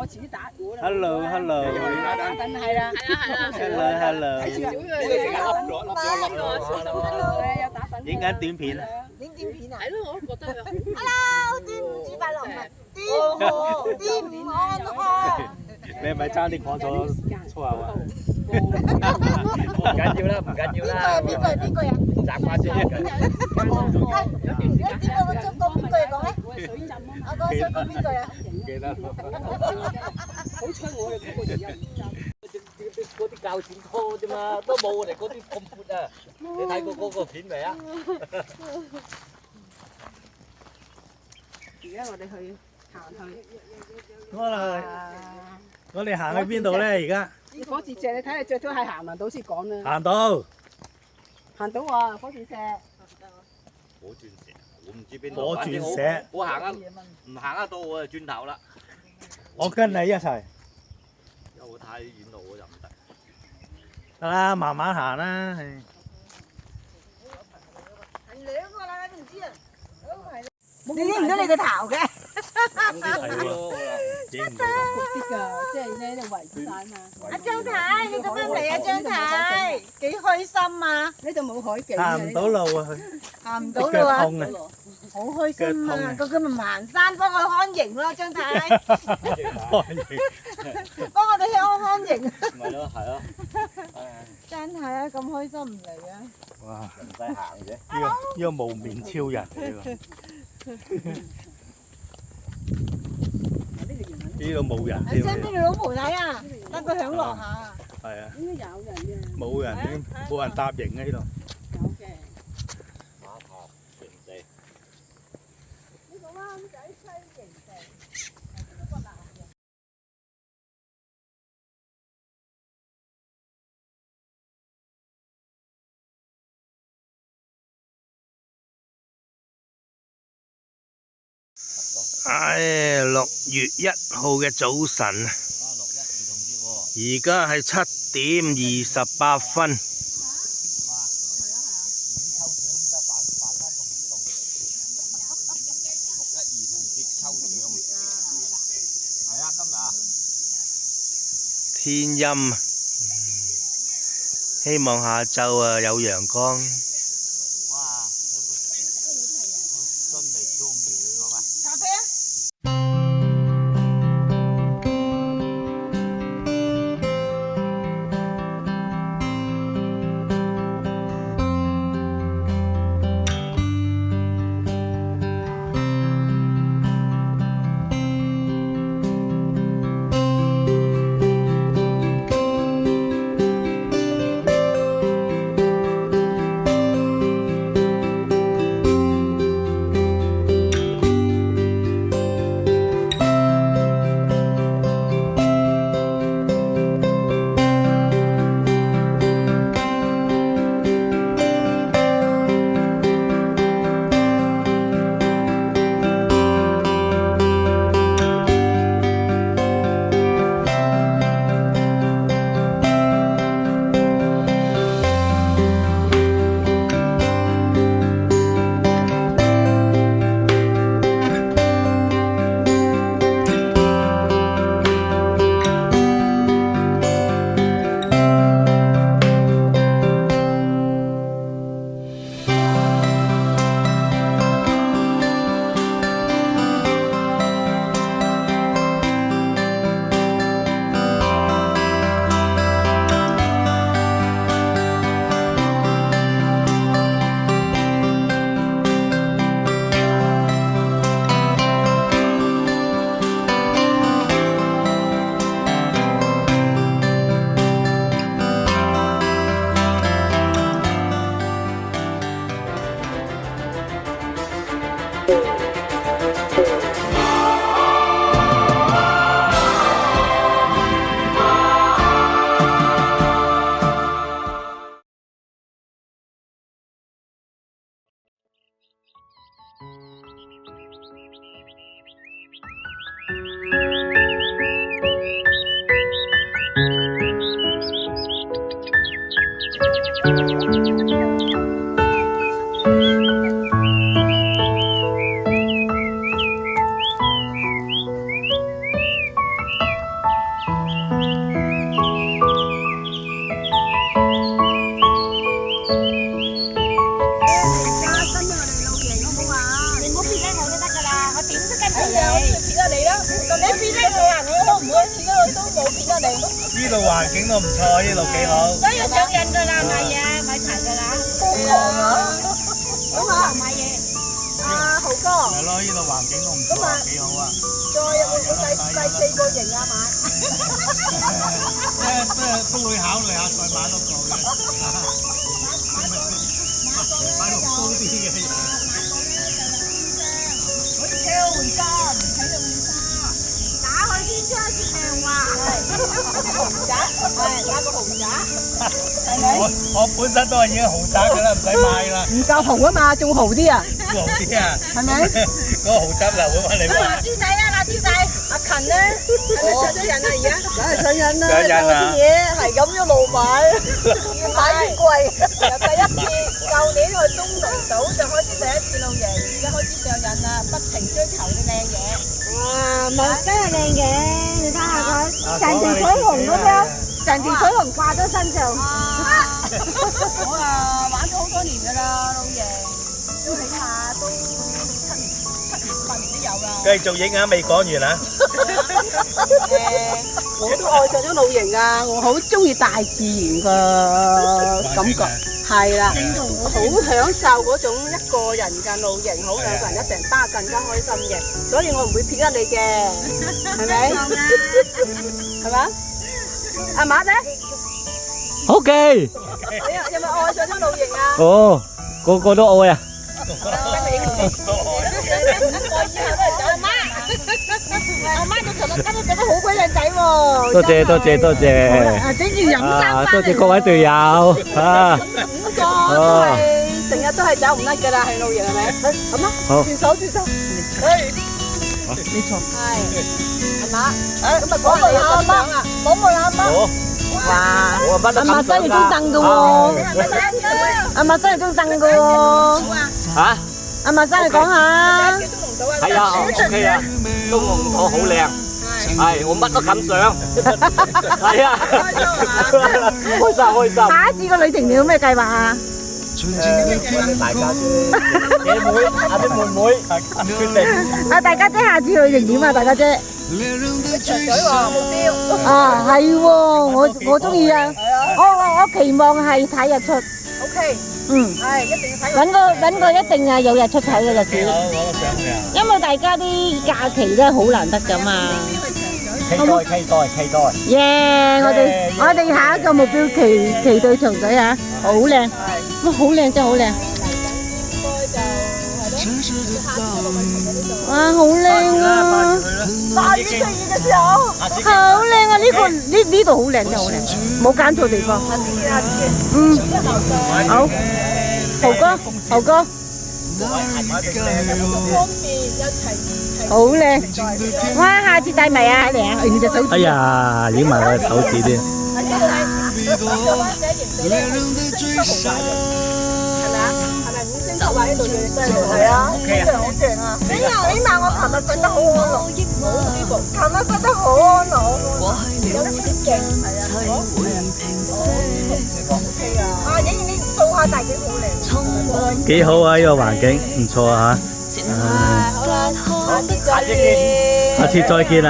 我自己打鼓啦。Hello，Hello。打緊係啦。Hello，Hello。有打緊。影緊短片啊！影短片啊？係咯，我都覺得。Hello，端午節快樂啊！端午安康。你係咪爭啲講咗粗口啊？唔緊要啦，唔緊要啦。邊個啊？習慣咗。你點解我捉到邊句講咧？水浸啊嘛。我講捉到邊句啊？唔記得。好彩我哋嗰個時間唔浸。嗰啲較剪拖啫嘛，都冇我哋嗰啲咁闊啊！你睇過嗰個片未啊？而家我哋去行去。我哋行去邊度咧？而家？火箭石，你睇下最多係行唔到先講啦。行到。行到喎，火箭石。火鑽石，我唔知邊度。火鑽石。我行啊，唔行得到我就轉頭啦。我跟你一齊。因為我太遠路我就唔得。得啦，慢慢行啦。係兩個啦，你唔知啊？你影唔到你個頭嘅。係喎，影唔到。啲㗎，即係咧都圍住曬嘛。阿張太，你做咩嚟啊？張太，幾開心啊！呢度冇海景。行唔到路啊！佢行唔到路啊！腳痛啊！好開心啊！個咪行山，幫我看營咯，張太。幫我哋去看營。咪咯，係咯。真係啊，咁開心唔嚟啊！哇！唔使行嘅。呢個無面超人嚟喎。呢度冇人添。你將俾你老婆睇啊，等佢享樂下。係啊。應該有人嘅。冇人，冇人搭營喺呢度。有嘅。馬頭平地。呢個灣仔西營地。唉，6月1號嘅早晨，而家係7:28。天陰，希望下晝啊有陽光。騙咗你啦！你騙咗我啊！我都唔會錢都冇騙咗你。呢度環境都唔錯，呢度幾好。所以要上癮㗎啦，買嘢買齊㗎啦。瘋狂啊！咁啊，買嘢。阿豪哥。係咯，呢度環境都唔錯，幾好啊。再有冇第四個型啊買？都會考慮下再買多個嘅。買六高啲嘅。我哋車換衫，睇到換衫，打開天窗先靚話。豪宅，係打個豪宅，係咪？我本身都係已經豪宅㗎啦，唔使買啦。唔夠豪啊嘛，仲豪啲啊，豪啲啊，係咪？嗰個豪宅樓會揾你買。辣椒仔啊，辣椒仔，阿勤咧，係咪上咗癮啊？而家梗係上癮啦，上癮啊啲嘢係咁一路買，越買越貴。由第一次舊年去東龍島就開始第一次露營，而家開始上癮啦，不停追求啲靚嘢。哇，咪真係靚嘅，你睇下佢成條水紅咁樣，成條水紅掛咗身上。我啊玩咗好多年㗎啦，露營都起碼都7年8年都有啦。繼續影啊，未講完啊。我都愛上咗露營啊！我好中意大自然嘅感覺，係啦，好享受嗰種一個人嘅露營，好兩個人一成班更加開心嘅，所以我唔會騙得你嘅，係咪？係嘛？阿馬仔， OK，你有冇愛上咗露營啊？哦，個個都愛啊。阿媽到琴日今日整得好鬼靚仔喎！多謝多謝多謝，啊，整件飲衫啊，翻嚟。多謝各位隊友啊。五個都係成日都係走唔甩㗎啦，係露營係咪？咁啊，好轉手轉手。你錯。係。係嘛？咁啊，講下你阿媽啊，講下阿媽。哇！我乜都阿媽真係中凳㗎喎，阿媽真係中凳㗎喎。嚇？阿媽生，你講下。係啊，OK 啊，東龍島好靚，係我乜都冚上，係啊，開心開心。下一次個旅程你有咩計劃啊？大家姐妹，阿啲妹妹決定。啊，大家姐下次旅程點啊？大家姐。長嘴話目標。啊，係喎，我中意啊。我期望係睇日出。OK。嗯。係，一定要睇。揾個一定係有日出睇嘅日子。我都想嘅。因為大家啲假期都係好難得㗎嘛。期待。耶！我哋下一個目標期待長嘴啊，好靚。哇，好靚真係好靚。哇，好靚啊！8月最熱嘅時候，好靚啊！呢度好靚真係好靚，冇揀錯地方。嗯，好，豪哥，好靚。哇，下次帶埋啊，嚟啊，你隻手指。哎呀，影埋我手指添。喺度係啊，非常好正啊！起碼我琴日瞓得好安樂，好舒服。琴日瞓得好安樂，有啲勁係啊，OK 啊！啊，影你掃下大景好靚，幾好啊！呢個環境唔錯啊嚇。好啦，下次再見。下次再見啊！